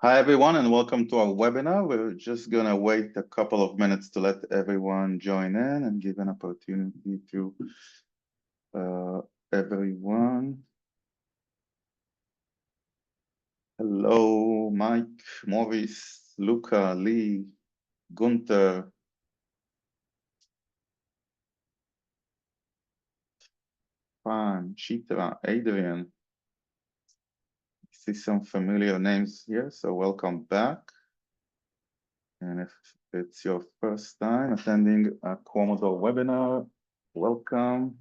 Hi, everyone, and welcome to our webinar. We're just going to wait a couple of minutes to let everyone join in and give an opportunity to everyone. Hello, Mike, Maurice, Luca, Lee, Gunther. Fan, Chitra, Adrian. I see some familiar names here, so welcome back. And if it's your first time attending a Commodore webinar, welcome.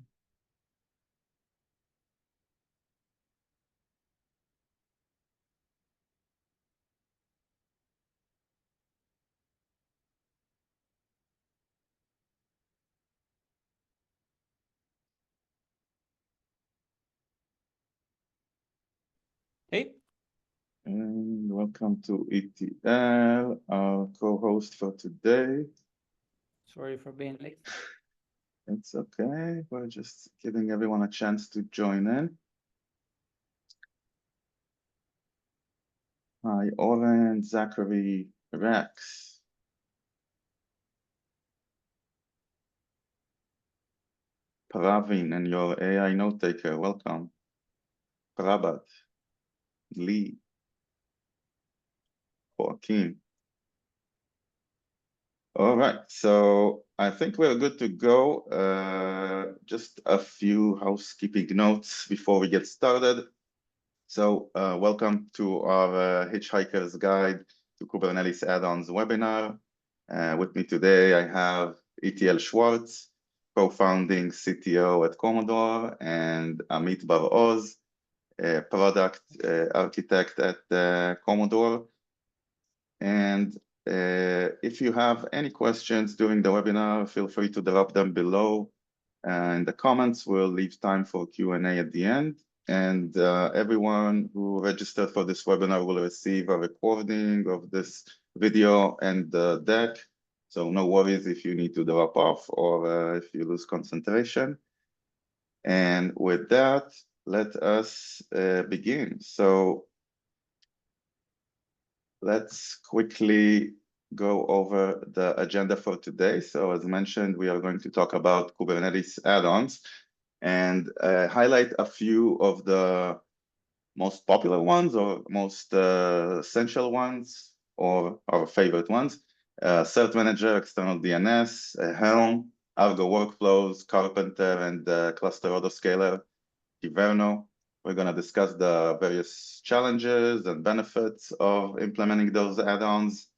Hey. And welcome to Itiel, our co-host for today. Sorry for being late. It's okay. We're just giving everyone a chance to join in. Hi, Oren, Zachary, Rex. Pravin and your AI note taker, welcome. Prabhat, Lee, Joaquin. All right, so I think we're good to go. Just a few housekeeping notes before we get started. So welcome to our Hitchhiker's Guide to Kubernetes Add-Ons webinar. With me today, I have Itiel Shwartz, co-founding CTO at Commodore, and Amit Bar-Oz, product architect at Commodore. And if you have any questions during the webinar, feel free to drop them below in the comments. We'll leave time for Q&A at the end. And everyone who registered for this webinar will receive a recording of this video and the deck. So no worries if you need to drop off or if you lose concentration. And with that, let us begin. So let's quickly go over the agenda for today. So as mentioned, we are going to talk about Kubernetes add-ons and highlight a few of the most popular ones or most essential ones or our favorite ones. Cert-manager, External-DNS, Helm, Argo Workflows, Karpenter, and cluster autoscaler, Kyverno. We're going to discuss the various challenges and benefits of implementing those add-ons.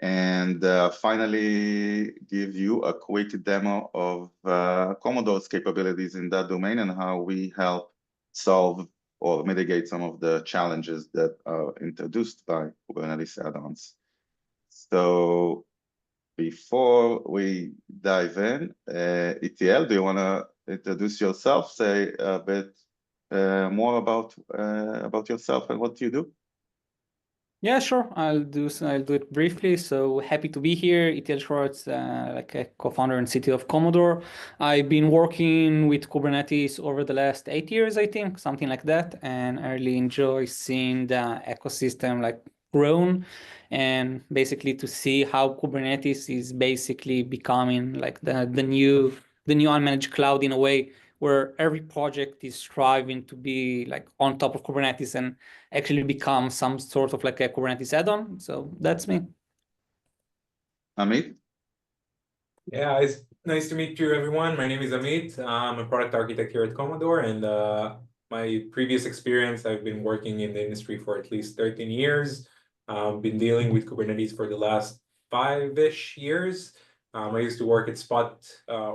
And finally, give you a quick demo of Commodore's capabilities in that domain and how we help solve or mitigate some of the challenges that are introduced by Kubernetes add-ons. So before we dive in, Itiel, do you want to introduce yourself, say a bit more about yourself and what you do? Yeah, sure. I'll do it briefly. So happy to be here. Itiel Shwartz, like a co-founder and CTO of Commodore. I've been working with Kubernetes over the last 8 years, I think, something like that. And I really enjoy seeing the ecosystem like grown and basically to see how Kubernetes is basically becoming like the new unmanaged cloud in a way where every project is striving to be like on top of Kubernetes and actually become some sort of like a Kubernetes add-on. So that's me. Amit? Yeah, it's nice to meet you, everyone. My name is Amit. I'm a product architect here at Commodore, and my previous experience, I've been working in the industry for at least 13 years. Been dealing with Kubernetes for the last 5-ish years. I used to work at Spot by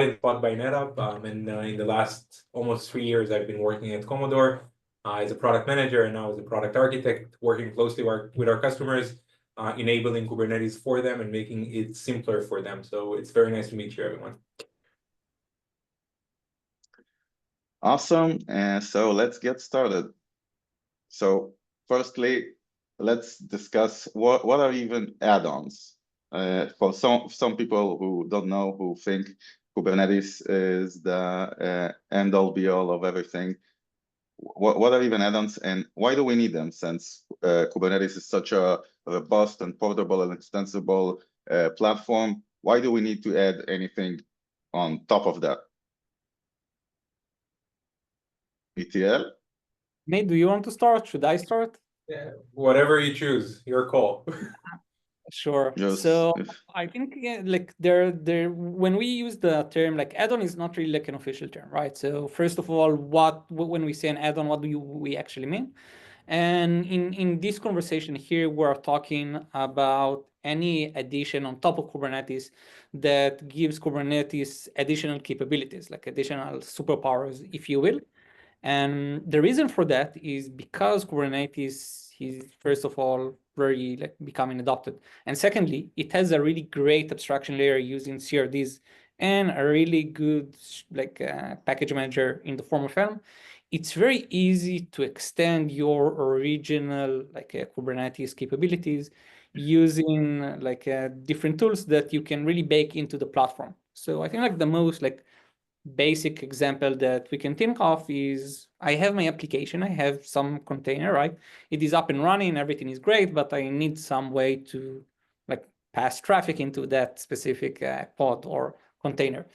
NetApp, and in the last almost 3 years, I've been working at Commodore as a product manager and now as a product architect, working closely with our customers, enabling Kubernetes for them and making it simpler for them. So it's very nice to meet you, everyone. Awesome. And so let's get started. So firstly, let's discuss what are even add-ons. For some people who don't know, who think Kubernetes is the end-all be-all of everything. what are even add-ons, and why do we need them, since Kubernetes is such a robust and portable and extensible platform? Why do we need to add anything on top of that? Itiel? Nate, do you want to start? Should I start? Yeah, whatever you choose, your call. Sure. Just So if- I think like there when we use the term like add-on is not really like an official term, right? So first of all, when we say an add-on, what do we actually mean? And in this conversation here, we're talking about any addition on top of Kubernetes that gives Kubernetes additional capabilities, like additional superpowers, if you will. And the reason for that is because Kubernetes is, first of all, very like becoming adopted. And secondly, it has a really great abstraction layer using CRDs and a really good like package manager in the form of Helm. It's very easy to extend your original like Kubernetes capabilities using like different tools that you can really bake into the platform. So I think like the most like basic example that we can think of is I have my application, I have some container, right? It is up and running, everything is great, but I need some way to like pass traffic into that specific pod or container.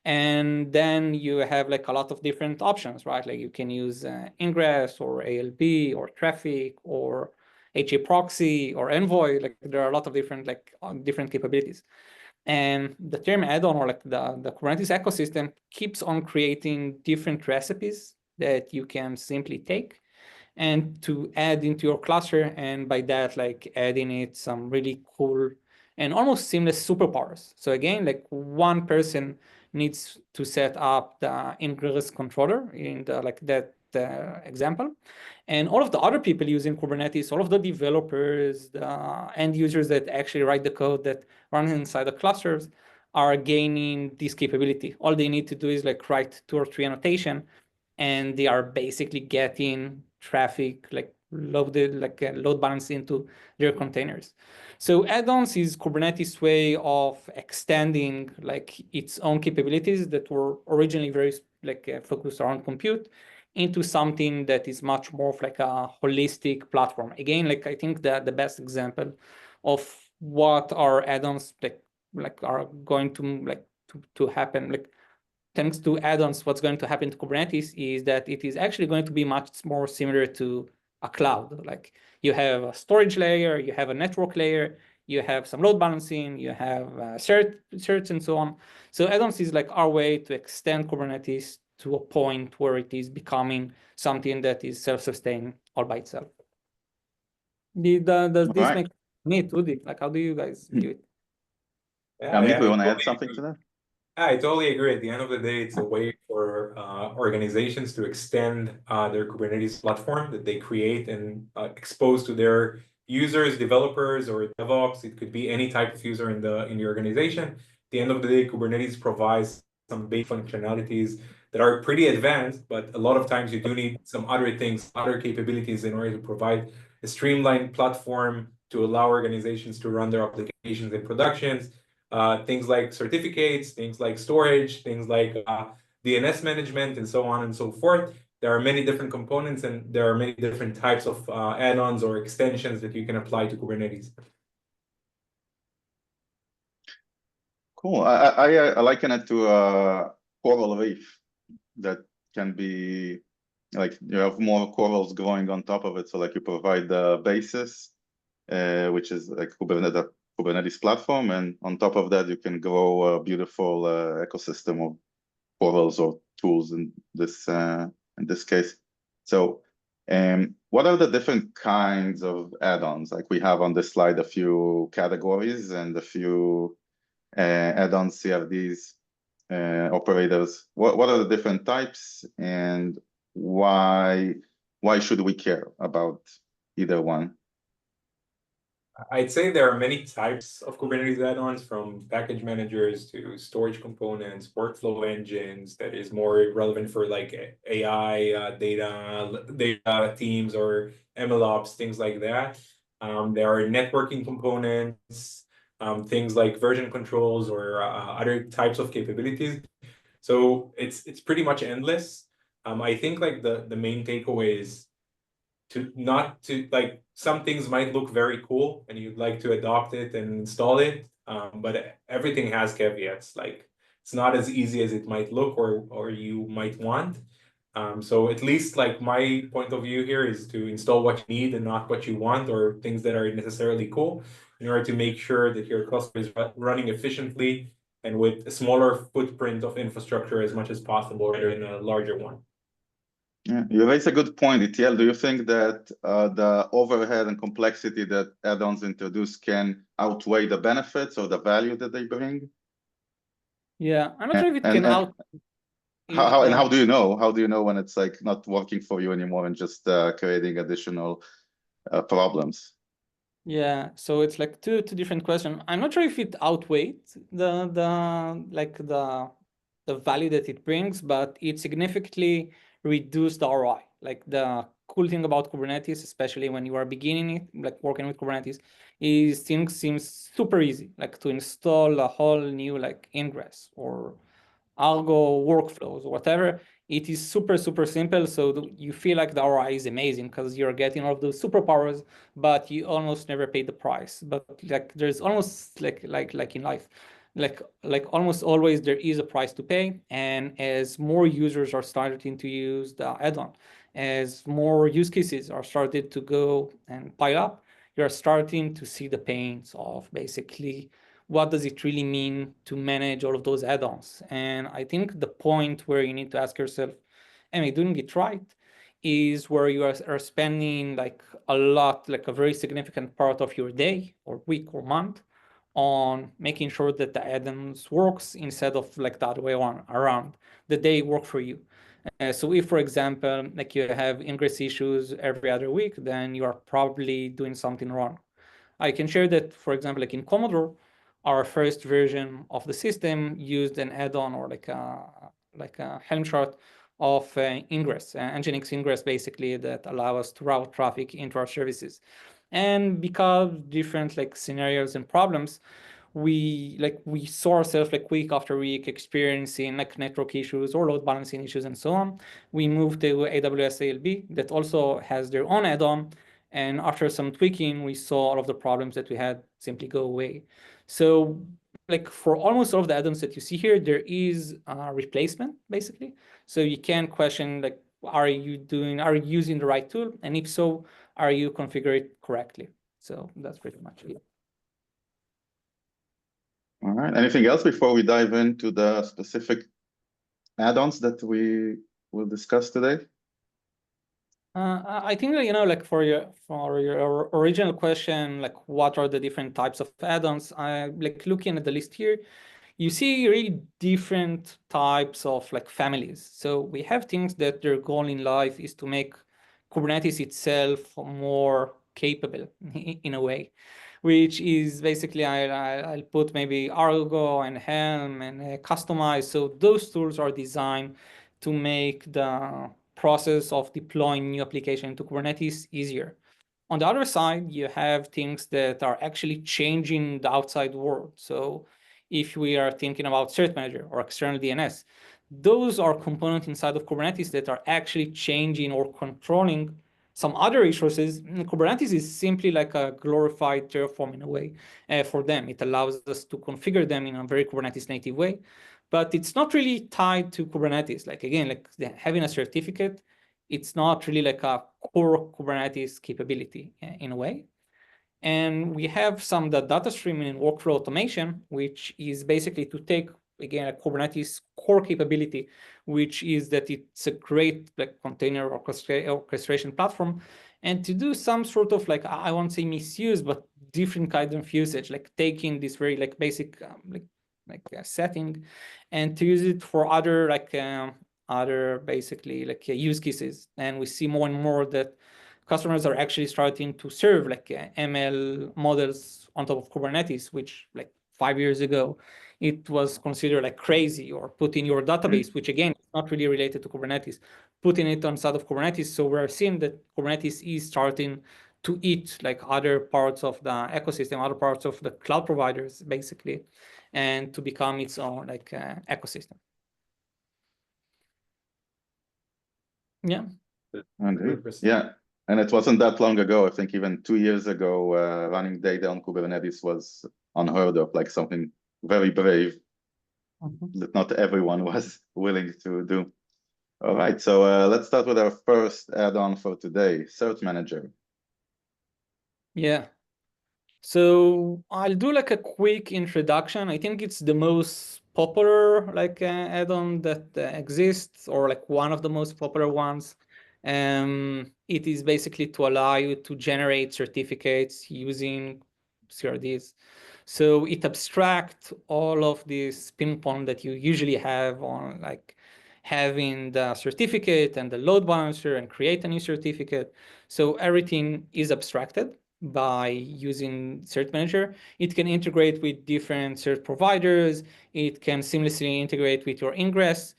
And then you have like a lot of different options, right? Like you can use ingress or ALB or traffic or HA proxy or envoy. Like there are a lot of different like different capabilities. And the term add-on or like the Kubernetes ecosystem keeps on creating different recipes that you can simply take and to add into your cluster. And by that, like adding it some really cool and almost seamless superpowers. So again, like one person needs to set up the ingress controller in the like that example. And all of the other people using Kubernetes, all of the developers, the end users that actually write the code that run inside the clusters are gaining this capability. All they need to do is like write 2 or 3 annotation, and they are basically getting traffic like loaded, like load balance into their containers. So add-ons is Kubernetes way of extending like its own capabilities that were originally very like focused around compute into something that is much more of like a holistic platform. Again, like I think that the best example of what our add-ons like are going to like to happen, like thanks to add-ons, what's going to happen to Kubernetes is that it is actually going to be much more similar to a cloud. Like you have a storage layer, you have a network layer, you have some load balancing, you have certs and so on. So add-ons is like our way to extend Kubernetes to a point where it is becoming something that is self-sustaining all by itself. Does this Right. make me too deep? Like, how do you guys view it? Amit, we I want to add totally something agree. to that? I totally agree. At the end of the day, it's a way for organizations to extend their Kubernetes platform that they create and expose to their users, developers, or DevOps. It could be any type of user in the organization. At the end of the day, Kubernetes provides some basic functionalities that are pretty advanced, but a lot of times you do need some other things, other capabilities in order to provide a streamlined platform to allow organizations to run their applications in productions. Things like certificates, things like storage, things like DNS management, and so on and so forth. There are many different components, and there are many different types of add-ons or extensions that you can apply to Kubernetes. Cool. I liken it to a coral reef that can be like you have more corals growing on top of it. So like you provide the basis, which is like Kubernetes platform, and on top of that you can grow a beautiful ecosystem of corals or tools in this case. So what are the different kinds of add-ons? Like we have on this slide a few categories and a few add-ons, CRDs, operators. What are the different types, and why should we care about either one? I'd say there are many types of Kubernetes add-ons, from package managers to storage components, workflow engines that is more relevant for like AI, data teams or MLOps, things like that. There are networking components, things like version controls or other types of capabilities. So it's pretty much endless. I think like the main takeaway is to not to like some things might look very cool and you'd like to adopt it and install it, but everything has caveats. Like it's not as easy as it might look or you might want. So at least like my point of view here is to install what you need and not what you want or things that are necessarily cool in order to make sure that your cluster is running efficiently and with a smaller footprint of infrastructure as much as possible rather than a larger one. Yeah, you raise a good point, Itiel. Do you think that the overhead and complexity that add-ons introduce can outweigh the benefits or the value that they bring? Yeah, I'm not sure if it can how do you know? How do you know when it's like not working for you anymore and just creating additional problems? Yeah, so it's like two different questions. I'm not sure if it outweighed the value that it brings, but it significantly reduced the ROI. Like the cool thing about Kubernetes, especially when you are beginning it, like working with Kubernetes, is things seems super easy, like to install a whole new like ingress or Argo workflows or whatever. It is super simple, so you feel like the ROI is amazing because you're getting all of those superpowers, but you almost never pay the price. But like there's almost like in life, like almost always there is a price to pay. And as more users are starting to use the add-on, as more use cases are started to go and pile up, you're starting to see the pains of basically what does it really mean to manage all of those add-ons. And I think the point where you need to ask yourself, am I doing it right, is where you are spending like a lot, like a very significant part of your day or week or month on making sure that the add-ons works instead of like the other way around, that they work for you. So if, for example, like you have ingress issues every other week, then you are probably doing something wrong. I can share that, for example, like in Commodore, our first version of the system used an add-on or like a Helm chart of ingress, Nginx ingress, basically, that allow us to route traffic into our services. And because different like scenarios and problems, we saw ourselves like week after week experiencing like network issues or load balancing issues and so on. We moved to AWS ALB that also has their own add-on. And after some tweaking, we saw all of the problems that we had simply go away. So like for almost all of the add-ons that you see here, there is a replacement basically. So you can question like, are you using the right tool? And if so, are you configuring it correctly? So that's pretty much it. All right. Anything else before we dive into the specific add-ons that we will discuss today? I think that, like for your original question, like what are the different types of add-ons? Like looking at the list here, you see really different types of like families. So we have things that their goal in life is to make Kubernetes itself more capable in a way, which is basically I'll put maybe Argo and Helm and customize. So those tools are designed to make the process of deploying new application into Kubernetes easier. On the other side, you have things that are actually changing the outside world. So if we are thinking about Cert-manager or External-DNS, those are components inside of Kubernetes that are actually changing or controlling some other resources. Kubernetes is simply like a glorified Terraform in a way for them. It allows us to configure them in a very Kubernetes native way, but it's not really tied to Kubernetes. Like again, like having a certificate, it's not really like a core Kubernetes capability in a way. And we have some data streaming and workflow automation, which is basically to take, again, a Kubernetes core capability, which is that it's a great like container orchestration platform, and to do some sort of like, I won't say misuse, but different kind of usage, like taking this very like basic setting and to use it for other like other basically like use cases. And we see more and more that customers are actually starting to serve like ML models on top of Kubernetes, which like 5 years ago, it was considered like crazy, or put in your database, which again, is not really related to Kubernetes, putting it on side of Kubernetes. So we're seeing that Kubernetes is starting to eat like other parts of the ecosystem, other parts of the cloud providers, basically, and to become its own like ecosystem. Yeah. Indeed. Yeah. And it wasn't that long ago. I think even 2 years ago, running data on Kubernetes was unheard of, like something very brave that not everyone was willing to do. All right, so let's start with our first add-on for today, Cert-manager. Yeah. So I'll do like a quick introduction. I think it's the most popular like add-on that exists, or like one of the most popular ones. It is basically to allow you to generate certificates using CRDs. So it abstracts all of this ping pong that you usually have on like having the certificate and the load balancer and create a new certificate. So everything is abstracted by using Cert-manager. It can integrate with different cert providers. It can seamlessly integrate with your ingress.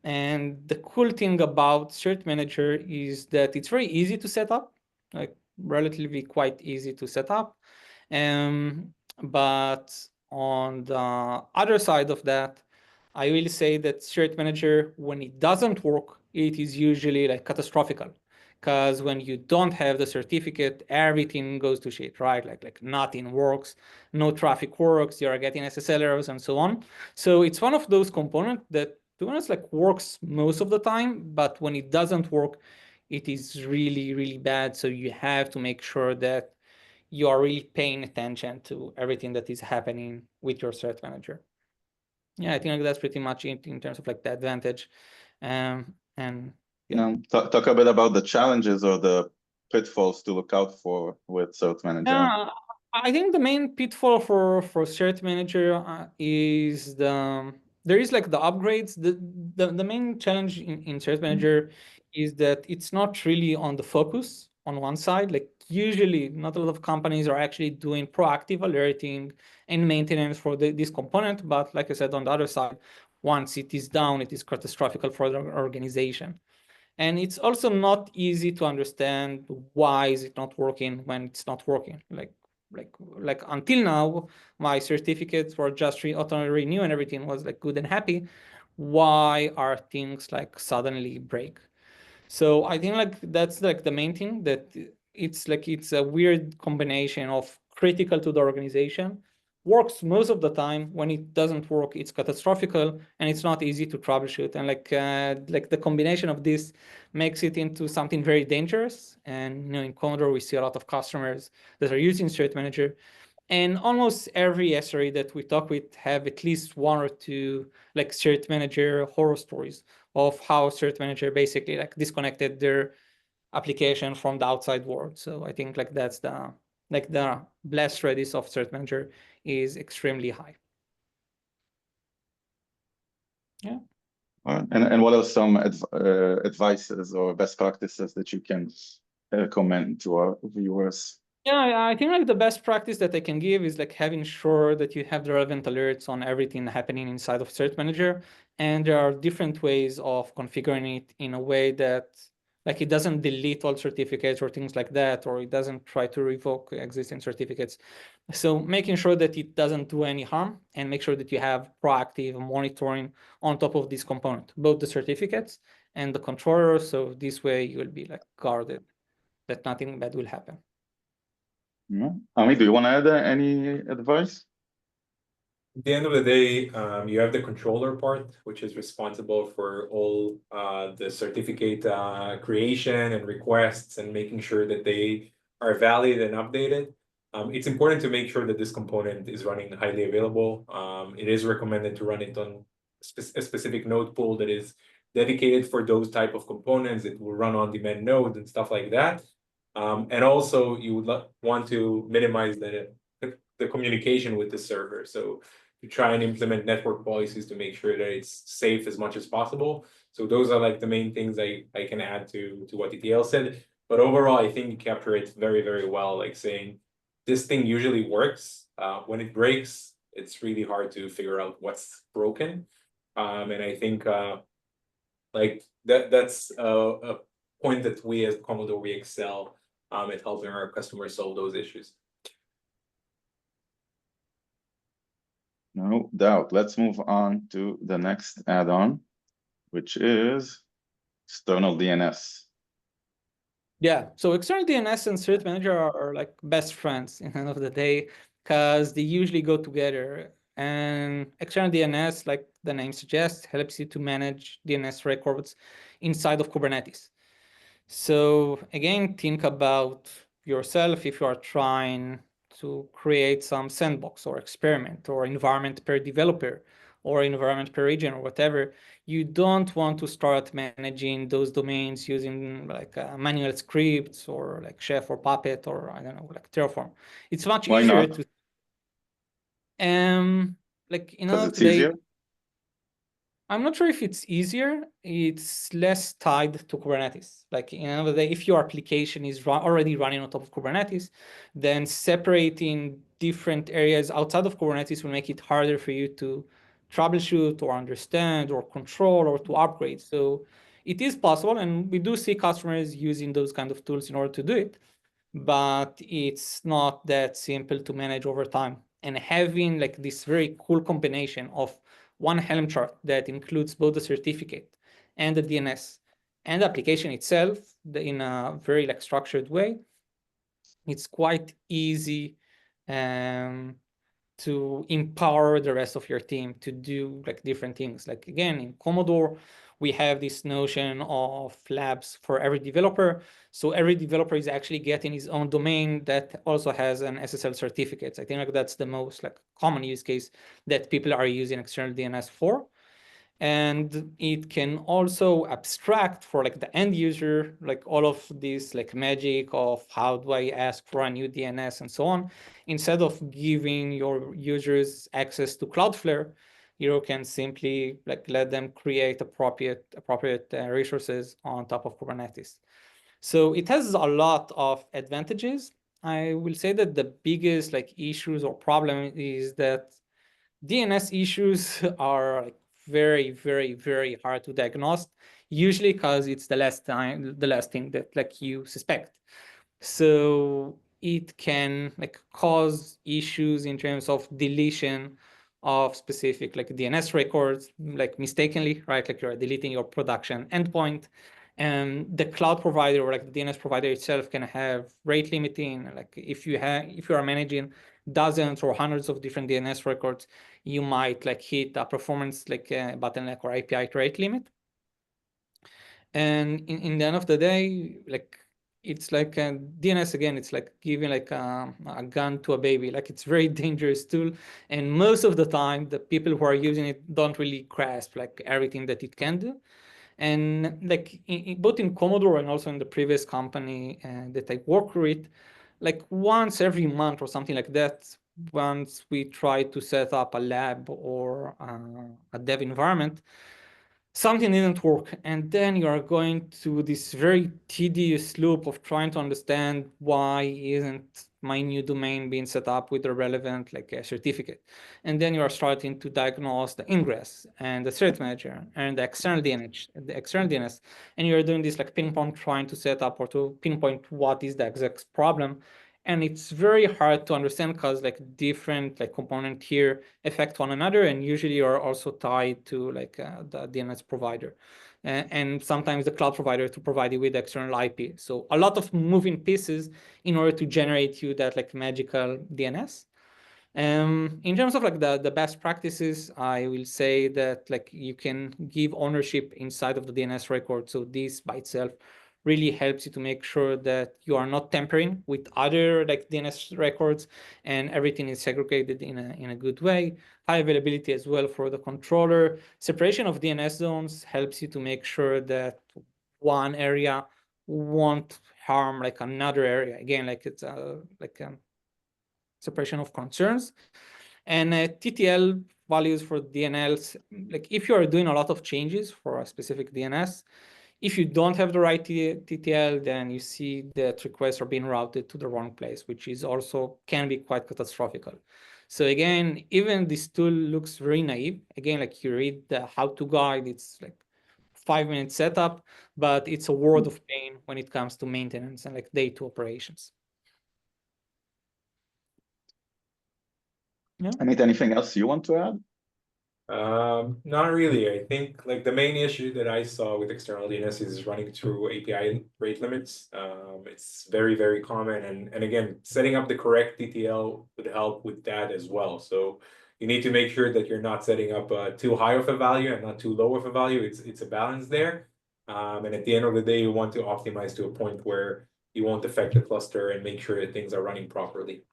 And the cool thing about Cert-manager is that it's very easy to set up, like relatively quite easy to set up. But on the other side of that, I will say that Cert-manager, when it doesn't work, it is usually like catastrophic. Because when you don't have the certificate, everything goes to shit, right? Like nothing works, no traffic works, you are getting SSL errors and so on. So it's one of those components that, to be honest, like works most of the time, but when it doesn't work, it is really, really bad. So you have to make sure that you are really paying attention to everything that is happening with your Cert-manager. Yeah, I think like that's pretty much it in terms of like the advantage. And yeah. Talk a bit about the challenges or the pitfalls to look out for with Cert-manager. Yeah, I think the main pitfall for Cert-manager is there is like the upgrades. The main challenge in Cert-manager is that it's not really on the focus on one side. Like usually not a lot of companies are actually doing proactive alerting and maintenance for this component. But like I said, on the other side, once it is down, it is catastrophic for the organization. And it's also not easy to understand why is it not working when it's not working. Like until now, my certificates were just auto-renew and everything was like good and happy. Why are things like suddenly break? So I think like that's like the main thing, that it's a weird combination of critical to the organization, works most of the time. When it doesn't work, it's catastrophic, and it's not easy to troubleshoot. And like the combination of this makes it into something very dangerous. And in Commodore, we see a lot of customers that are using Cert-manager. And almost every SRE that we talk with have at least one or two like Cert-manager horror stories of how Cert-manager basically like disconnected their application from the outside world. So I think like that's the blast radius of Cert-manager is extremely high. Yeah. And what are some advices or best practices that you can recommend to our viewers? Yeah, I think like the best practice that I can give is like having sure that you have the relevant alerts on everything happening inside of Cert-manager. And there are different ways of configuring it in a way that like it doesn't delete all certificates or things like that, or it doesn't try to revoke existing certificates. So making sure that it doesn't do any harm, and make sure that you have proactive monitoring on top of this component, both the certificates and the controller. So this way you will be like guarded that nothing bad will happen. Yeah. Amit, do you want to add any advice? At the end of the day, you have the controller part, which is responsible for all the certificate creation and requests and making sure that they are valid and updated. It's important to make sure that this component is running highly available. It is recommended to run it on a specific node pool that is dedicated for those type of components. It will run on demand nodes and stuff like that. And also, you would want to minimize the communication with the server. So to try and implement network policies to make sure that it's safe as much as possible. So those are like the main things I can add to what Itiel said. But overall, I think you capture it very, very well, like saying this thing usually works. When it breaks, it's really hard to figure out what's broken. And I think like that's a point that we as Commodore, we excel at helping our customers solve those issues. No doubt. Let's move on to the next add-on, which is external DNS? Yeah, so external DNS and Cert-manager are like best friends in the end of the day because they usually go together. And external DNS, like the name suggests, helps you to manage DNS records inside of Kubernetes. So again, think about yourself if you are trying to create some sandbox or experiment or environment per developer or environment per region or whatever. You don't want to start managing those domains using like manual scripts or like Chef or Puppet or I don't know, like Terraform. It's much Why easier not? to like Because it's easier. I'm not sure if it's easier. It's less tied to Kubernetes. Like in the end of the day, if your application is already running on top of Kubernetes, then separating different areas outside of Kubernetes will make it harder for you to troubleshoot or understand or control or to upgrade. So it is possible, and we do see customers using those kind of tools in order to do it, but it's not that simple to manage over time. And having like this very cool combination of one Helm chart that includes both the certificate and the DNS and the application itself in a very like structured way, it's quite easy to empower the rest of your team to do like different things. Like again, in Commodore, we have this notion of labs for every developer. So every developer is actually getting his own domain that also has an SSL certificate. I think like that's the most like common use case that people are using external DNS for. And it can also abstract for like the end user, like all of this like magic of how do I ask for a new DNS and so on. Instead of giving your users access to Cloudflare, you can simply like let them create appropriate resources on top of Kubernetes. So it has a lot of advantages. I will say that the biggest like issues or problem is that DNS issues are like very, very, very hard to diagnose, usually because it's the last thing that like you suspect. So it can like cause issues in terms of deletion of specific like DNS records, like mistakenly, right? Like you're deleting your production endpoint. And the cloud provider or like the DNS provider itself can have rate limiting. Like if you are managing dozens or hundreds of different DNS records, you might like hit a performance like bottleneck or API rate limit. And in the end of the day, like it's like DNS again, it's like giving like a gun to a baby. Like it's very dangerous tool, and most of the time the people who are using it don't really grasp like everything that it can do. And like both in Commodore and also in the previous company that I work with, like once every month or something like that, once we try to set up a lab or a dev environment, something didn't work. And then you are going to this very tedious loop of trying to understand why isn't my new domain being set up with the relevant like a certificate. And then you are starting to diagnose the ingress and the Cert-manager and the external DNS. And you're doing this like pinpoint trying to set up or to pinpoint what is the exact problem. And it's very hard to understand because like different like component here affect one another, and usually are also tied to like the DNS provider, and sometimes the cloud provider to provide you with external IP. So a lot of moving pieces in order to generate you that like magical DNS. In terms of like the best practices, I will say that like you can give ownership inside of the DNS record. So this by itself really helps you to make sure that you are not tampering with other like DNS records and everything is segregated in a good way. High availability as well for the controller. Separation of DNS zones helps you to make sure that one area won't harm like another area. Again, like it's like separation of concerns. And TTL values for DNLs, like if you are doing a lot of changes for a specific DNS, if you don't have the right TTL, then you see that requests are being routed to the wrong place, which is also can be quite catastrophic. So again, even this tool looks very naive. Again, like you read the how-to guide, it's like 5-minute setup, but it's a world of pain when it comes to maintenance and like day-to operations. Yeah. Amit, anything else you want to add? Not really. I think like the main issue that I saw with external DNS is running through API rate limits. It's very, very common. And again, setting up the correct TTL would help with that as well. So you need to make sure that you're not setting up too high of a value and not too low of a value. It's a balance there. And at the end of the day, you want to optimize to a point where you won't affect the cluster and make sure that things are running properly.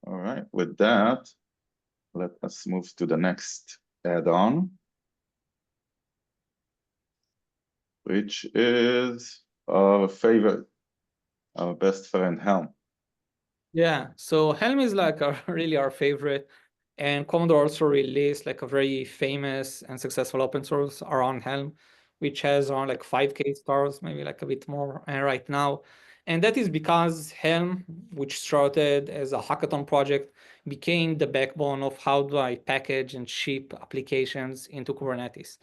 All right, with that, let us move to the next add-on, which is our favorite, our best friend, Helm. Yeah, so Helm is like really our favorite. And Commodore also released like a very famous and successful open source around Helm, which has around like 5K stars, maybe like a bit more right now. And that is because Helm, which started as a hackathon project, became the backbone of how do I package and ship applications into Kubernetes.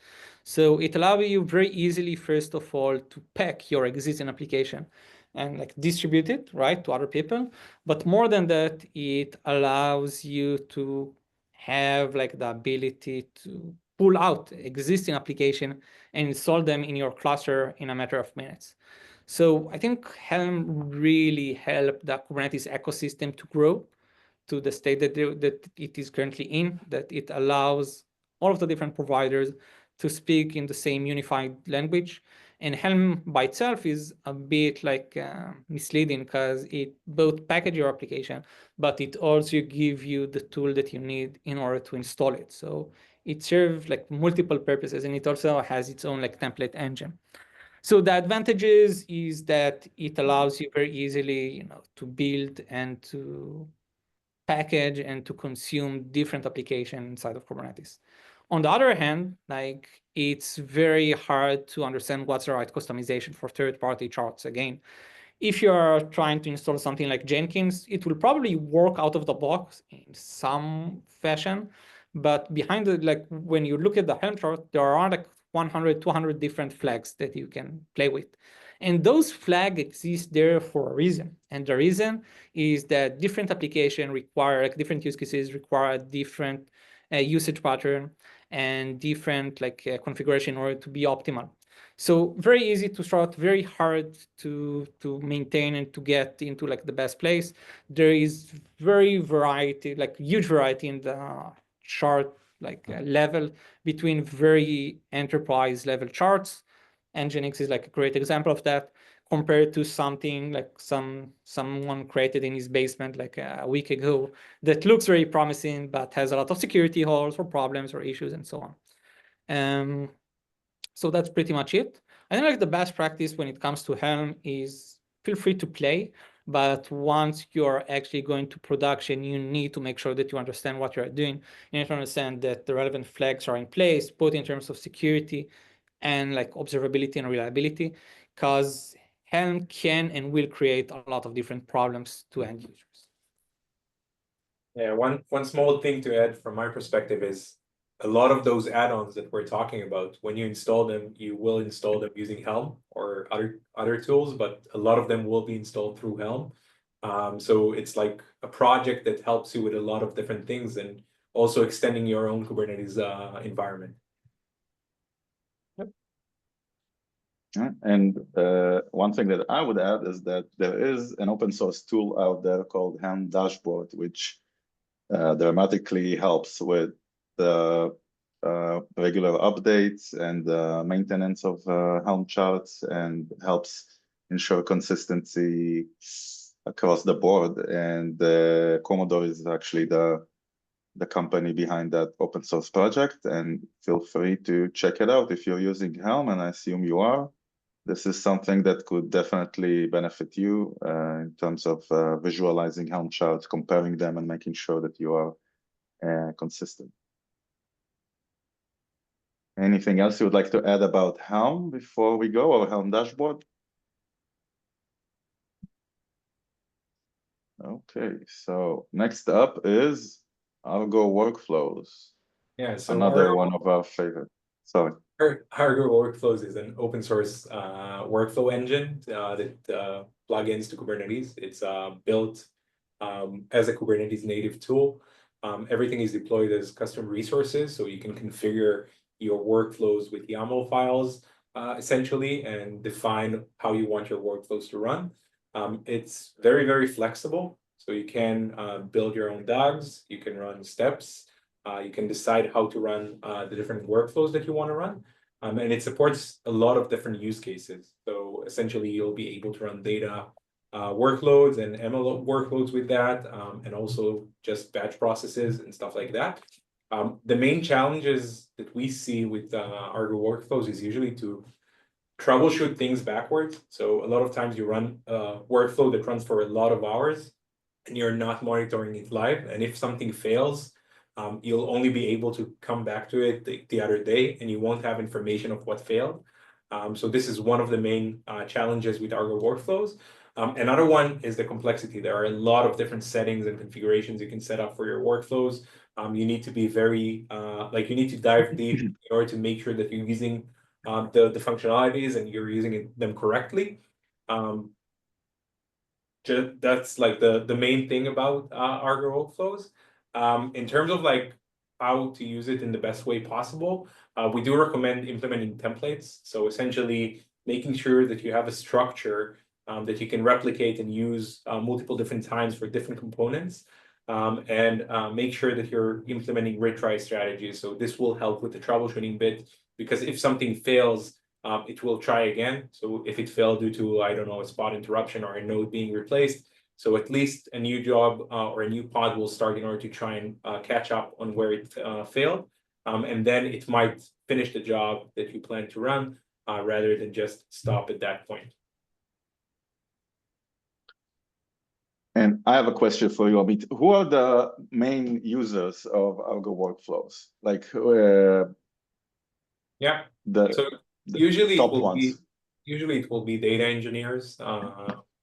So it allows you very easily, first of all, to pack your existing application and like distribute it, right, to other people. But more than that, it allows you to have like the ability to pull out existing application and install them in your cluster in a matter of minutes. So I think Helm really helped the Kubernetes ecosystem to grow to the state that it is currently in, that it allows all of the different providers to speak in the same unified language. And Helm by itself is a bit like misleading because it both package your application, but it also give you the tool that you need in order to install it. So it serves like multiple purposes, and it also has its own like template engine. So the advantages is that it allows you very easily, to build and to package and to consume different applications inside of Kubernetes. On the other hand, like it's very hard to understand what's the right customization for third-party charts. Again, if you're trying to install something like Jenkins, it will probably work out of the box in some fashion. But behind it, like when you look at the Helm chart, there are like 100, 200 different flags that you can play with. And those flags exist there for a reason. And the reason is that different applications require, like different use cases require a different usage pattern and different configuration in order to be optimal. So very easy to start, very hard to maintain and to get into like the best place. There is very variety, like huge variety in the chart level between very enterprise level charts. Nginx is like a great example of that, compared to something like someone created in his basement like a week ago that looks very promising but has a lot of security holes or problems or issues and so on. So that's pretty much it. I think like the best practice when it comes to Helm is feel free to play, but once you're actually going to production, you need to make sure that you understand what you're doing. You need to understand that the relevant flags are in place, both in terms of security and like observability and reliability, because Helm can and will create a lot of different problems to end users. Yeah, one small thing to add from my perspective is a lot of those add-ons that we're talking about, when you install them, you will install them using Helm or other tools, but a lot of them will be installed through Helm. So it's like a project that helps you with a lot of different things and also extending your own Kubernetes environment. And one thing that I would add is that there is an open source tool out there called Helm Dashboard, which dramatically helps with the regular updates and maintenance of Helm charts and helps ensure consistency across the board. And Commodore is actually the company behind that open source project, and feel free to check it out if you're using Helm, and I assume you are. This is something that could definitely benefit you in terms of visualizing Helm charts, comparing them, and making sure that you are consistent. Anything else you would like to add about Helm before we go, or Helm dashboard? Okay, so next up is Argo Workflows. Yeah, so another one of our favorite. Sorry. Argo Workflows is an open source workflow engine that plugins to Kubernetes. It's built as a Kubernetes native tool. Everything is deployed as custom resources, so you can configure your workflows with YAML files, essentially, and define how you want your workflows to run. It's very, very flexible, so you can build your own DAGs, you can run steps, you can decide how to run the different workflows that you want to run. And it supports a lot of different use cases. So essentially, you'll be able to run data workloads and ML workloads with that, and also just batch processes and stuff like that. The main challenges that we see with Argo Workflows is usually to troubleshoot things backwards. So a lot of times you run a workflow that runs for a lot of hours and you're not monitoring it live. And if something fails, you'll only be able to come back to it the other day, and you won't have information of what failed. So this is one of the main challenges with Argo Workflows. Another one is the complexity. There are a lot of different settings and configurations you can set up for your workflows. You need to be very, you need to dive deep in order to make sure that you're using the functionalities and you're using them correctly. That's like the main thing about Argo Workflows. In terms of like how to use it in the best way possible, we do recommend implementing templates. So essentially making sure that you have a structure that you can replicate and use multiple different times for different components, and make sure that you're implementing retry strategies. So this will help with the troubleshooting bit, because if something fails, it will try again. So if it failed due to, I don't know, a spot interruption or a node being replaced, so at least a new job or a new pod will start in order to try and catch up on where it failed. And then it might finish the job that you plan to run rather than just stop at that point. And I have a question for you, Amit. Who are the main users of Argo Workflows? Like, yeah. The Usually top ones. It will be data engineers.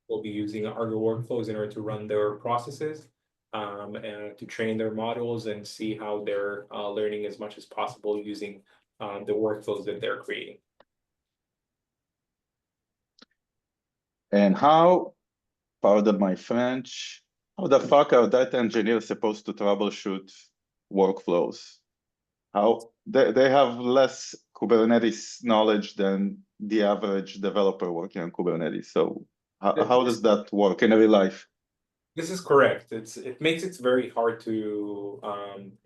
Will be using Argo Workflows in order to run their processes, and to train their models and see how they're learning as much as possible using the workflows that they're creating. And how, pardon my French, how the fuck are data engineers supposed to troubleshoot workflows? How they have less Kubernetes knowledge than the average developer working on Kubernetes. So how does that work in real life? This is correct. It makes it very hard to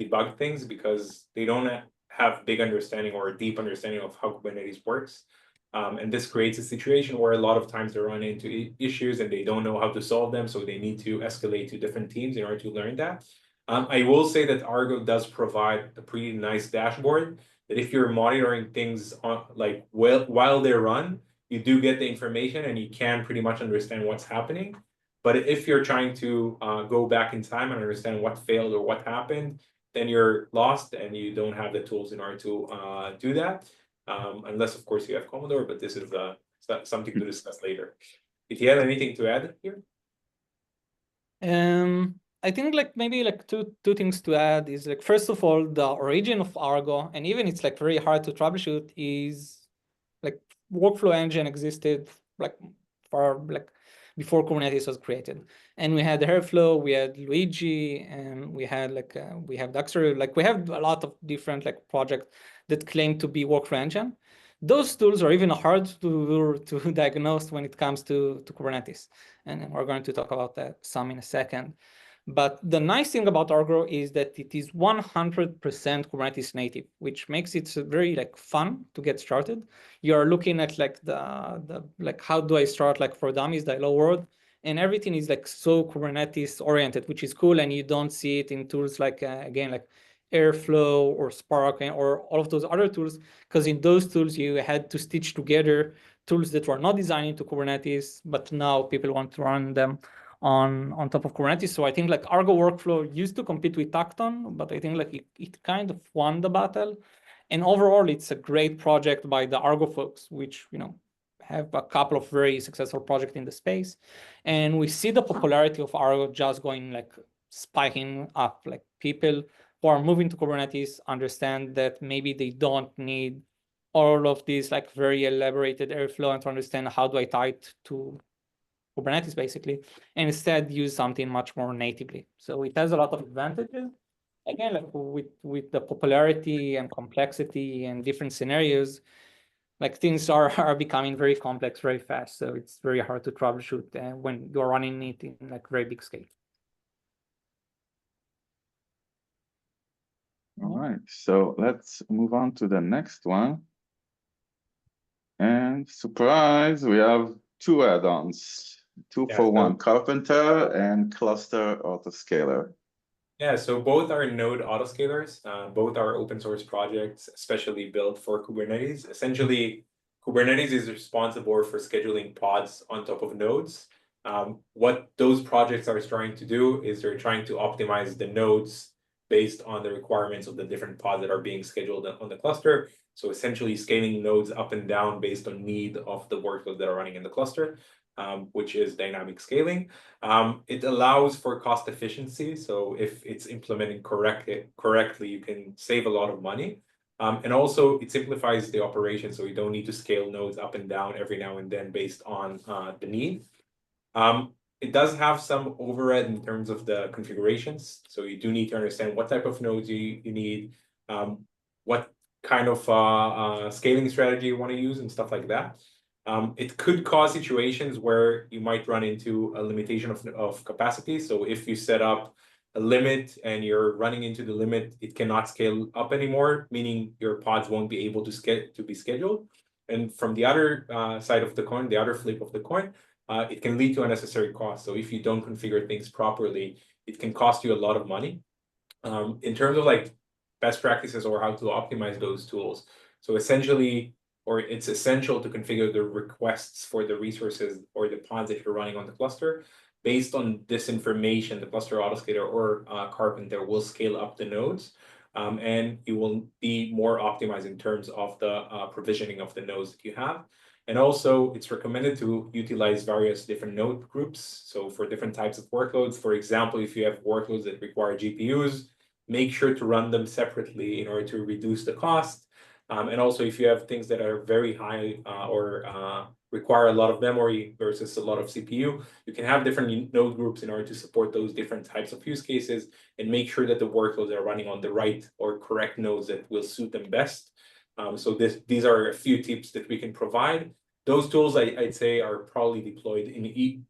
debug things because they don't have big understanding or a deep understanding of how Kubernetes works. And this creates a situation where a lot of times they run into issues and they don't know how to solve them. So they need to escalate to different teams in order to learn that. I will say that Argo does provide a pretty nice dashboard that if you're monitoring things on, like while they run, you do get the information and you can pretty much understand what's happening. But if you're trying to go back in time and understand what failed or what happened, then you're lost and you don't have the tools in order to do that. Unless, of course, you have Commodore, but this is something to discuss later. If you have anything to add here? I think like maybe like two things to add is like, first of all, the origin of Argo, and even it's like very hard to troubleshoot, is like workflow engine existed like for like before Kubernetes was created. And we had Airflow, we had Luigi, and we had like we have Duxbury, like we have a lot of different like projects that claim to be workflow engine. Those tools are even hard to diagnose when it comes to Kubernetes. And we're going to talk about that some in a second. But the nice thing about Argo is that it is 100% Kubernetes native, which makes it very like fun to get started. You're looking at like the like how do I start like for dummies, the hello world, and everything is like so Kubernetes oriented, which is cool. And you don't see it in tools like again like Airflow or Spark or all of those other tools, because in those tools you had to stitch together tools that were not designed into Kubernetes, but now people want to run them on top of Kubernetes. So I think like Argo Workflow used to compete with Tacton, but I think like it kind of won the battle. And overall, it's a great project by the Argo folks, which, you know, have a couple of very successful projects in the space. And we see the popularity of Argo just going like spiking up. Like people who are moving to Kubernetes understand that maybe they don't need all of these like very elaborated Airflow and to understand how do I tie it to Kubernetes basically, and instead use something much more natively. So it has a lot of advantages. again, like with the popularity and complexity and different scenarios, like things are becoming very complex very fast. So it's very hard to troubleshoot when you're running it in like very big scale. All right, so let's move on to the next one. And surprise, we have two add-ons, two for one, Karpenter and Cluster Autoscaler. Yeah, so both are node autoscalers. Both are open source projects, especially built for Kubernetes. Essentially, Kubernetes is responsible for scheduling pods on top of nodes. What those projects are trying to do is they're trying to optimize the nodes based on the requirements of the different pods that are being scheduled on the cluster. So essentially scaling nodes up and down based on need of the workloads that are running in the cluster, which is dynamic scaling. It allows for cost efficiency. So if it's implemented correctly, you can save a lot of money. And also it simplifies the operation. So you don't need to scale nodes up and down every now and then based on the need. It does have some overhead in terms of the configurations. So you do need to understand what type of nodes you need, what kind of scaling strategy you want to use and stuff like that. It could cause situations where you might run into a limitation of capacity. So if you set up a limit and you're running into the limit, it cannot scale up anymore, meaning your pods won't be able to be scheduled. And from the other side of the coin, the other flip of the coin, it can lead to unnecessary costs. So if you don't configure things properly, it can cost you a lot of money. In terms of like best practices or how to optimize those tools. So essentially, or it's essential to configure the requests for the resources or the pods that you're running on the cluster. Based on this information, the cluster autoscaler or Karpenter will scale up the nodes, and you will be more optimized in terms of the provisioning of the nodes that you have. And also, it's recommended to utilize various different node groups. So for different types of workloads, for example, if you have workloads that require GPUs, make sure to run them separately in order to reduce the cost. And also, if you have things that are very high or require a lot of memory versus a lot of CPU, you can have different node groups in order to support those different types of use cases and make sure that the workloads are running on the right or correct nodes that will suit them best. So these are a few tips that we can provide. Those tools, I'd say, are probably deployed in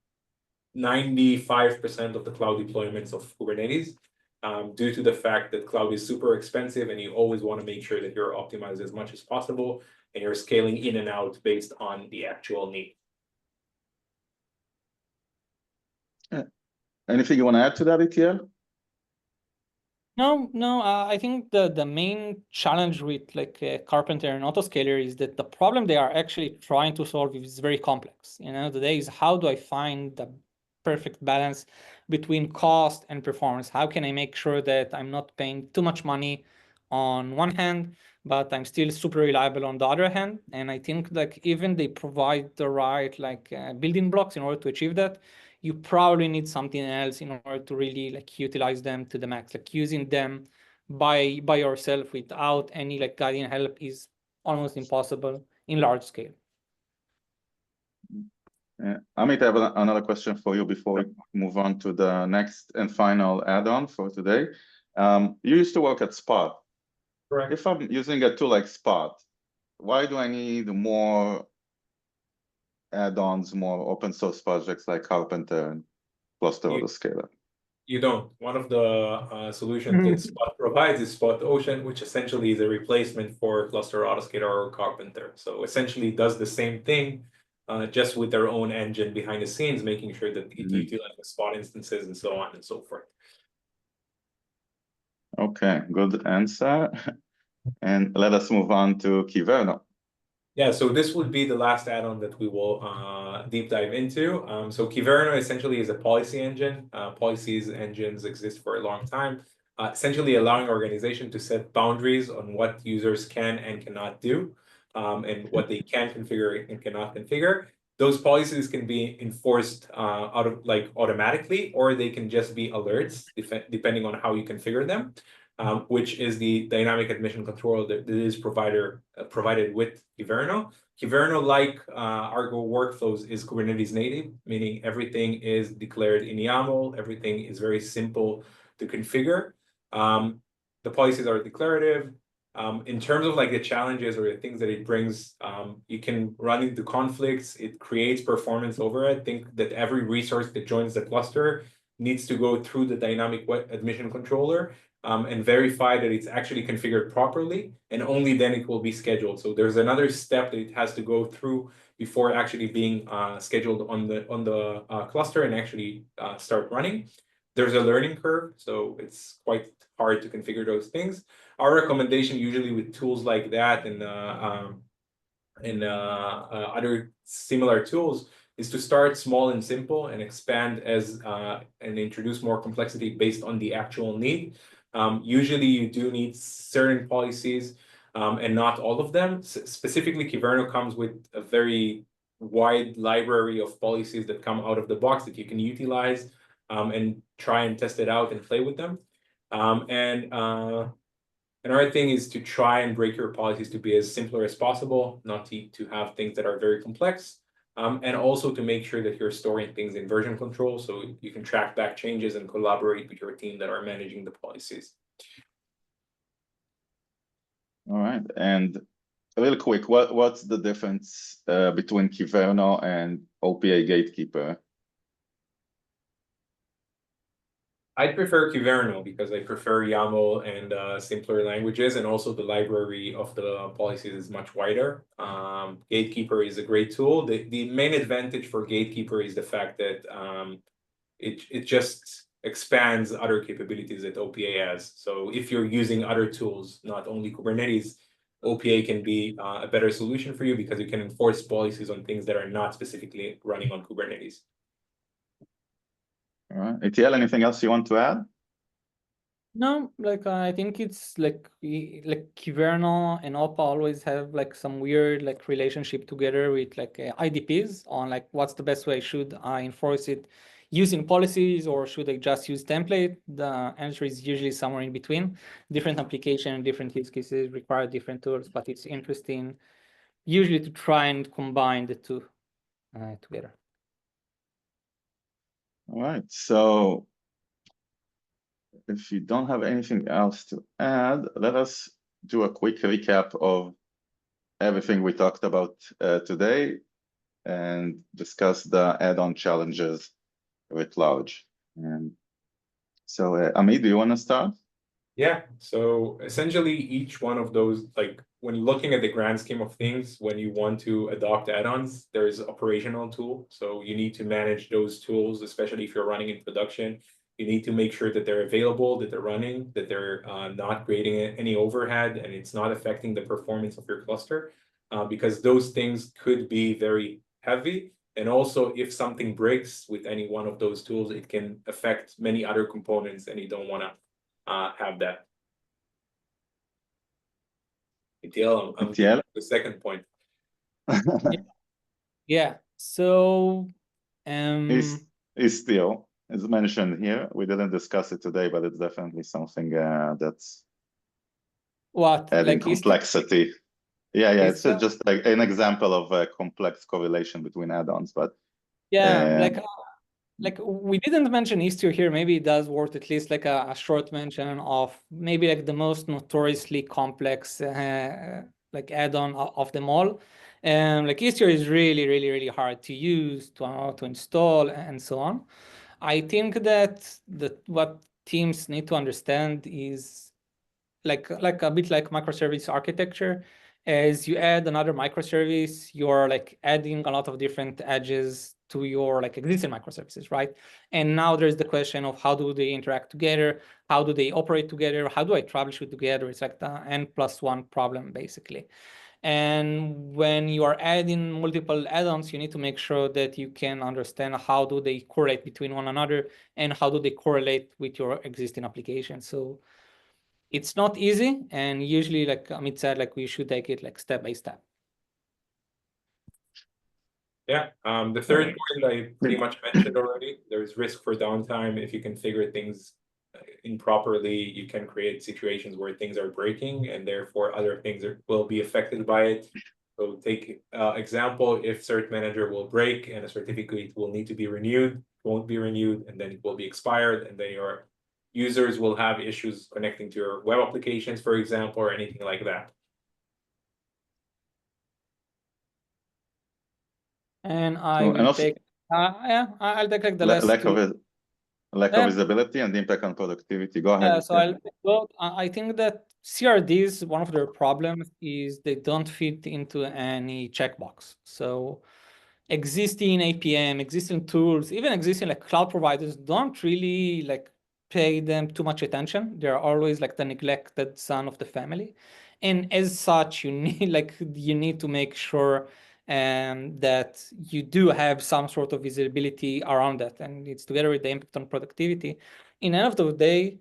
95% of the cloud deployments of Kubernetes, due to the fact that cloud is super expensive and you always want to make sure that you're optimized as much as possible and you're scaling in and out based on the actual need. Anything you want to add to that, Itiel? No, I think the main challenge with like Karpenter and Autoscaler is that the problem they are actually trying to solve is very complex. You know, today is how do I find the perfect balance between cost and performance? How can I make sure that I'm not paying too much money on one hand, but I'm still super reliable on the other hand? And I think like even they provide the right like building blocks in order to achieve that, you probably need something else in order to really like utilize them to the max. Like using them by yourself without any like guiding help is almost impossible in large scale. Amit, I have another question for you before we move on to the next and final add-on for today. You used to work at Spot. Correct. If I'm using a tool like Spot, why do I need more add-ons, more open source projects like Karpenter and Cluster Autoscaler? You don't. One of the solutions that Spot provides is Spot Ocean, which essentially is a replacement for Cluster Autoscaler or Karpenter. So essentially does the same thing, just with their own engine behind the scenes, making sure that it utilizes Spot instances and so on and so forth. Okay, good answer. And let us move on to Kyverno. Yeah, so this would be the last add-on that we will deep dive into. So Kyverno essentially is a policy engine. Policies engines exist for a long time, essentially allowing organizations to set boundaries on what users can and cannot do, and what they can configure and cannot configure. Those policies can be enforced automatically, or they can just be alerts, depending on how you configure them. Which is the dynamic admission control that is provided with Kyverno. Kyverno, like Argo Workflows, is Kubernetes native, meaning everything is declared in YAML. Everything is very simple to configure. the policies are declarative. In terms of like the challenges or the things that it brings, you can run into conflicts. It creates performance overhead. Think that every resource that joins the cluster needs to go through the dynamic admission controller and verify that it's actually configured properly, and only then it will be scheduled. So there's another step that it has to go through before actually being scheduled on the cluster and actually start running. There's a learning curve, so it's quite hard to configure those things. Our recommendation usually with tools like that and other similar tools is to start small and simple and expand as and introduce more complexity based on the actual need. Usually you do need certain policies and not all of them. Specifically, Kyverno comes with a very wide library of policies that come out of the box that you can utilize and try and test it out and play with them. Another thing is to try and break your policies to be as simpler as possible, not to have things that are very complex, and also to make sure that you're storing things in version control so you can track back changes and collaborate with your team that are managing the policies. All right, and real quick, what's the difference between Kyverno and OPA Gatekeeper? I prefer Kyverno because I prefer YAML and simpler languages, and also the library of the policies is much wider. Gatekeeper is a great tool. The main advantage for Gatekeeper is the fact that it just expands other capabilities that OPA has. So if you're using other tools, not only Kubernetes, OPA can be a better solution for you because you can enforce policies on things that are not specifically running on Kubernetes. All right, Itiel, anything else you want to add? No, like I think it's like Kyverno and OPA always have like some weird like relationship together with like IDPs on like what's the best way. Should I enforce it using policies or should I just use template? The answer is usually somewhere in between. Different application, different use cases require different tools, but it's interesting usually to try and combine the two together. All right, so if you don't have anything else to add, let us do a quick recap of everything we talked about today and discuss the add-on challenges writ large. And so, Amit, do you want to start? Yeah, so essentially each one of those, like when looking at the grand scheme of things, when you want to adopt add-ons, there's operational tool. So you need to manage those tools, especially if you're running in production. You need to make sure that they're available, that they're running, that they're not creating any overhead, and it's not affecting the performance of your cluster, because those things could be very heavy. And also, if something breaks with any one of those tools, it can affect many other components, and you don't want to have that. Itiel, I'm the second point. Yeah. So is still, as mentioned here, we didn't discuss it today, but it's definitely something that's adding complexity. Yeah, it's just like an example of a complex correlation between add-ons, but yeah, like we didn't mention Istio here. Maybe it does worth at least like a short mention of maybe like the most notoriously complex like add-on of them all. Like Istio is really hard to use, to install, and so on. I think that what teams need to understand is like a bit like microservice architecture. As you add another microservice, you're like adding a lot of different edges to your like existing microservices, right? And now there's the question of how do they interact together? How do they operate together? How do I troubleshoot together? It's like the N+1 problem, basically. And when you are adding multiple add-ons, you need to make sure that you can understand how do they correlate between one another and how do they correlate with your existing application. So it's not easy, and usually, like Amit said, like we should take it like step by step. Yeah, the third point I pretty much mentioned already. There's risk for downtime. If you configure things improperly, you can create situations where things are breaking, and therefore other things will be affected by it. So take example, if Cert-manager will break and a certificate will need to be renewed, won't be renewed, and then it will be expired, and then your users will have issues connecting to your web applications, for example, or anything like that. And I will also, take, I'll take like the last lack two. of visibility and impact on productivity. Go ahead. Yeah, so I think that CRDs, one of their problems is they don't fit into any checkbox. So existing APM, existing tools, even existing like cloud providers don't really like pay them too much attention. They're always like the neglected son of the family. And as such, you need to make sure that you do have some sort of visibility around that. And it's together with the impact on productivity. In the end of the day,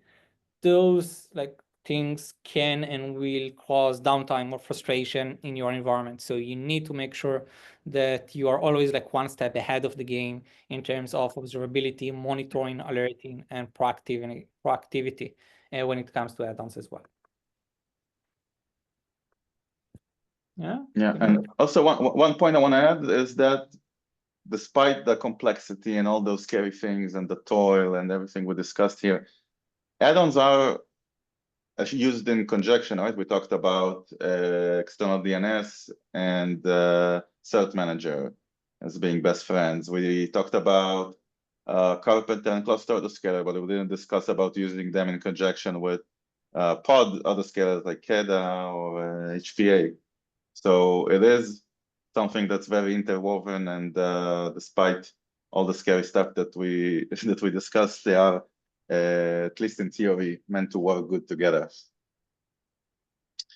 those like things can and will cause downtime or frustration in your environment. So you need to make sure that you are always like one step ahead of the game in terms of observability, monitoring, alerting, and proactivity when it comes to add-ons as well. Yeah. And also one point I want to add is that despite the complexity and all those scary things and the toil and everything we discussed here, add-ons are used in conjunction, right? We talked about External-DNS and Cert-manager as being best friends. We talked about Karpenter and Cluster autoscaler, but we didn't discuss about using them in conjunction with pod autoscalers like KDA or HPA. So it is something that's very interwoven, and despite all the scary stuff that we discussed, they are at least in theory meant to work good together.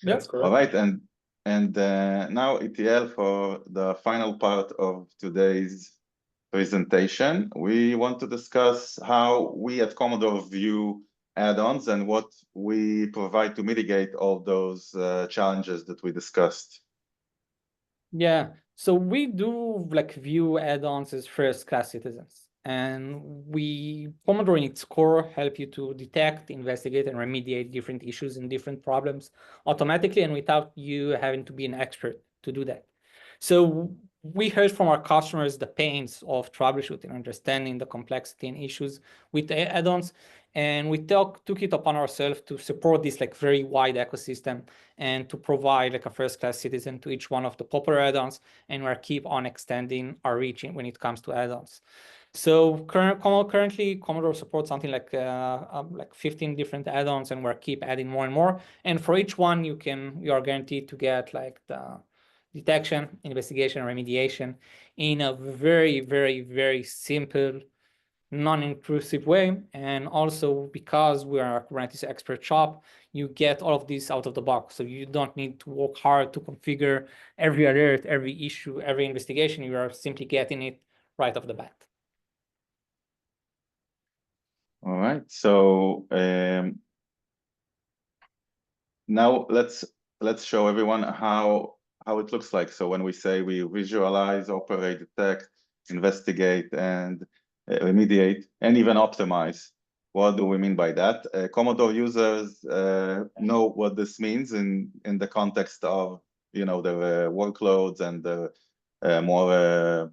That's correct. All right, and now Itiel, for the final part of today's presentation, we want to discuss how we at Commodore view add-ons and what we provide to mitigate all those challenges that we discussed. Yeah, so we do like view add-ons as first-class citizens, and Commodore in its core help you to detect, investigate, and remediate different issues and different problems automatically and without you having to be an expert to do that. So we heard from our customers the pains of troubleshooting, understanding the complexity and issues with the add-ons, and we took it upon ourselves to support this like very wide ecosystem and to provide like a first-class citizen to each one of the popular add-ons, and we're keep on extending our reach when it comes to add-ons. So currently, Commodore supports something like 15 different add-ons, and we're keep adding more and more. And for each one, you are guaranteed to get like the detection, investigation, remediation in a very, very, very simple, non-intrusive way. And also because we are a Kubernetes expert shop, you get all of this out of the box. So you don't need to work hard to configure every alert, every issue, every investigation. You are simply getting it right off the bat. All right, so now let's show everyone how it looks like. So when we say we visualize, operate, detect, investigate, and remediate, and even optimize, what do we mean by that? Commodore users know what this means in the context of the workloads and the more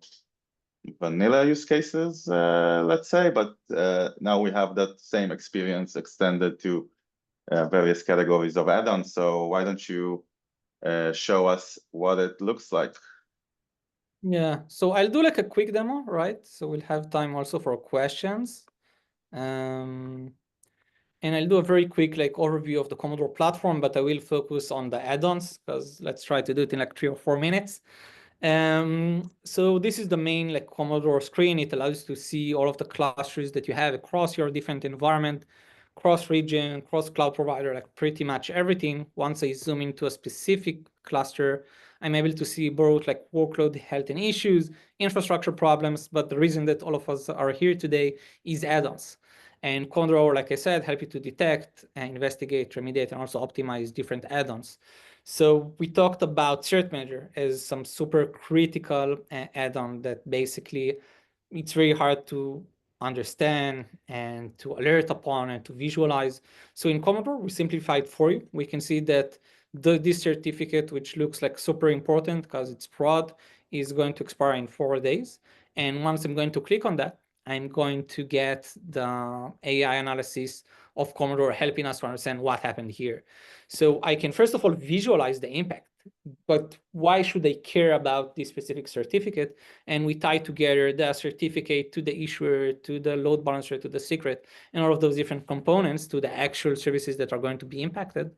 vanilla use cases, let's say. But now we have that same experience extended to various categories of add-ons. So why don't you show us what it looks like? Yeah, so I'll do like a quick demo, right? So we'll have time also for questions. And I'll do a very quick like overview of the Commodore platform, but I will focus on the add-ons because let's try to do it in like 3 or 4 minutes. So this is the main like Commodore screen. It allows you to see all of the clusters that you have across your different environment, cross region, cross cloud provider, like pretty much everything. Once I zoom into a specific cluster, I'm able to see both like workload health and issues, infrastructure problems. But the reason that all of us are here today is add-ons. And Commodore, like I said, help you to detect and investigate, remediate, and also optimize different add-ons. So we talked about Cert-manager as some super critical add-on that basically it's very hard to understand and to alert upon and to visualize. So in Commodore, we simplified for you. We can see that this certificate, which looks like super important because it's broad, is going to expire in 4 days. And once I'm going to click on that, I'm going to get the AI analysis of Commodore helping us to understand what happened here. So I can first of all visualize the impact, but why should I care about this specific certificate? And we tie together the certificate to the issuer, to the load balancer, to the secret, and all of those different components to the actual services that are going to be impacted.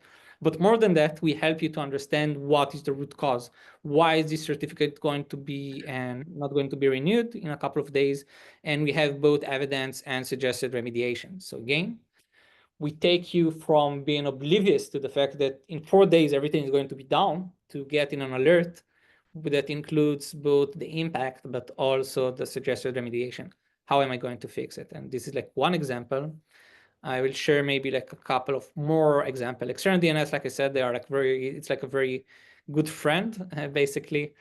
But more than that, we help you to understand what is the root cause. Why is this certificate going to be and not going to be renewed in a couple of days? And we have both evidence and suggested remediation. So again, we take you from being oblivious to the fact that in 4 days, everything is going to be down to getting an alert that includes both the impact, but also the suggested remediation. How am I going to fix it? And this is like one example. I will share maybe like a couple of more examples. External-DNS, like I said, they are like it's like a very good friend, basically,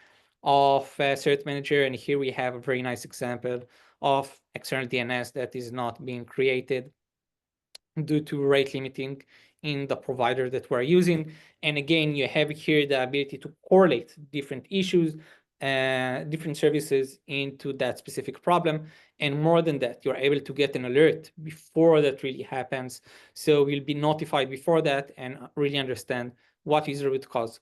of Cert-manager. And here we have a very nice example of external-DNS that is not being created due to rate limiting in the provider that we're using. And again, you have here the ability to correlate different issues, different services into that specific problem. And more than that, you're able to get an alert before that really happens. So you'll be notified before that and really understand what is the root cause.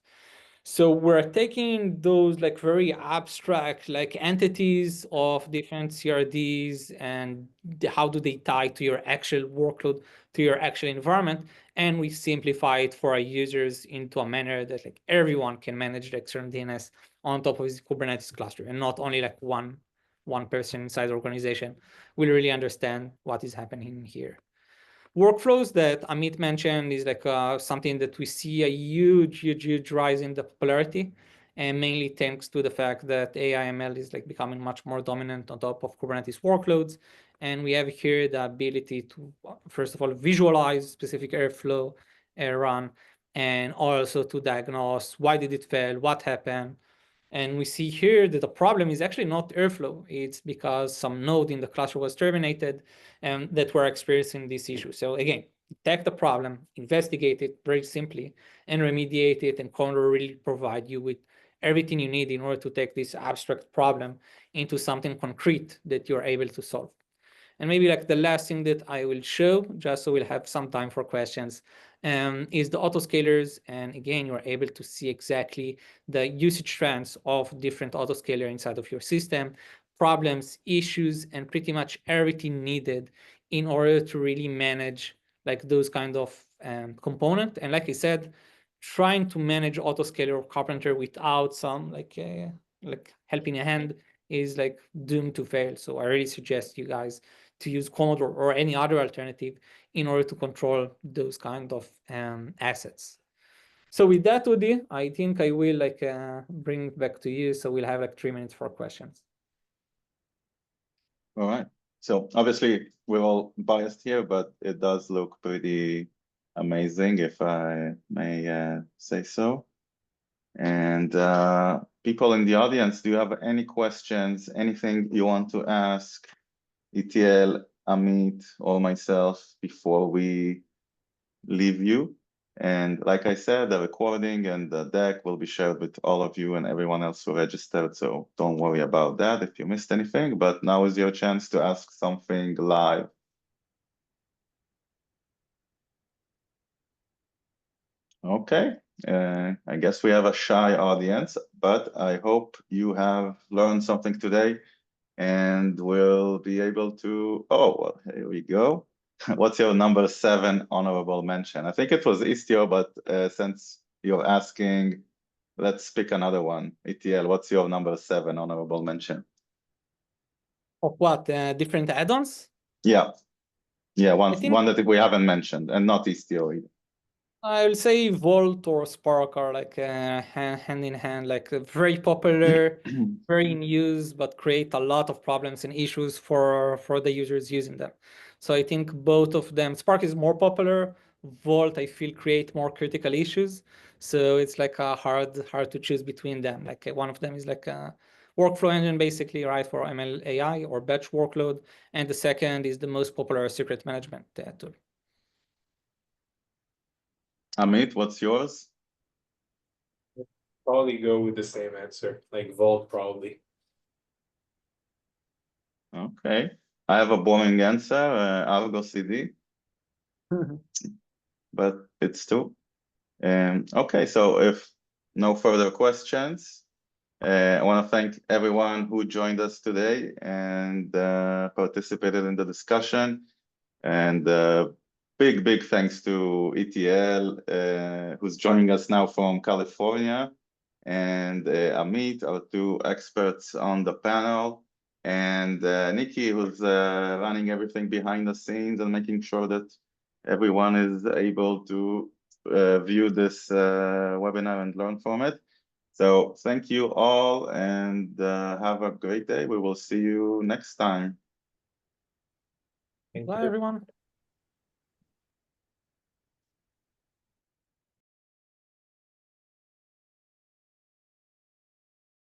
So we're taking those like very abstract like entities of different CRDs and how do they tie to your actual workload, to your actual environment, and we simplify it for our users into a manner that like everyone can manage the external DNS on top of his Kubernetes cluster, and not only like one person inside the organization will really understand what is happening here. Workflows that Amit mentioned is like something that we see a huge rise in the popularity, and mainly thanks to the fact that AI/ML is like becoming much more dominant on top of Kubernetes workloads. And we have here the ability to, first of all, visualize specific airflow, run, and also to diagnose why did it fail, what happened. And we see here that the problem is actually not airflow. It's because some node in the cluster was terminated and that we're experiencing this issue. So again, detect the problem, investigate it very simply, and remediate it. And Commodore really provide you with everything you need in order to take this abstract problem into something concrete that you're able to solve. And maybe like the last thing that I will show, just so we'll have some time for questions, is the autoscalers. And again, you're able to see exactly the usage trends of different autoscaler inside of your system, problems, issues, and pretty much everything needed in order to really manage like those kind of component. And like I said, trying to manage autoscaler or Karpenter without some like helping hand is like doomed to fail. So I really suggest you guys to use Commodore or any other alternative in order to control those kind of assets. So with that, Udi, I think I will like bring it back to you. So we'll have like 3 minutes for questions. All right. So obviously we're all biased here, but it does look pretty amazing, if I may say so. And people in the audience, do you have any questions, anything you want to ask Itiel, Amit, or myself before we leave you? And like I said, the recording and the deck will be shared with all of you and everyone else who registered, so don't worry about that if you missed anything, but now is your chance to ask something live. Okay, I guess we have a shy audience, but I hope you have learned something today and will be able to, oh, well, here we go. What's your number 7 honorable mention? I think it was Istio, but since you're asking, let's pick another one. Itiel, what's your number 7 honorable mention? Of what? Different add-ons? Yeah, one that we haven't mentioned, and not Istio either. I will say Volt or Spark are like hand in hand, like very popular, very in use, but create a lot of problems and issues for the users using them. So I think both of them, Spark is more popular. Volt, I feel, create more critical issues. So it's like a hard to choose between them. Like one of them is like a workflow engine, basically, right, for ML AI or batch workload, and the second is the most popular secret management tool. Amit, what's yours? Probably go with the same answer, like Vault, probably. Okay, I have a boring answer, Argo CD. but it's true. Okay, so if no further questions, I want to thank everyone who joined us today and participated in the discussion. And big thanks to Itiel, who's joining us now from California, and Amit, our two experts on the panel, and Nikki, who's running everything behind the scenes and making sure that everyone is able to view this webinar and learn from it. So thank you all, and have a great day. We will see you next time. Thank Bye, you. everyone.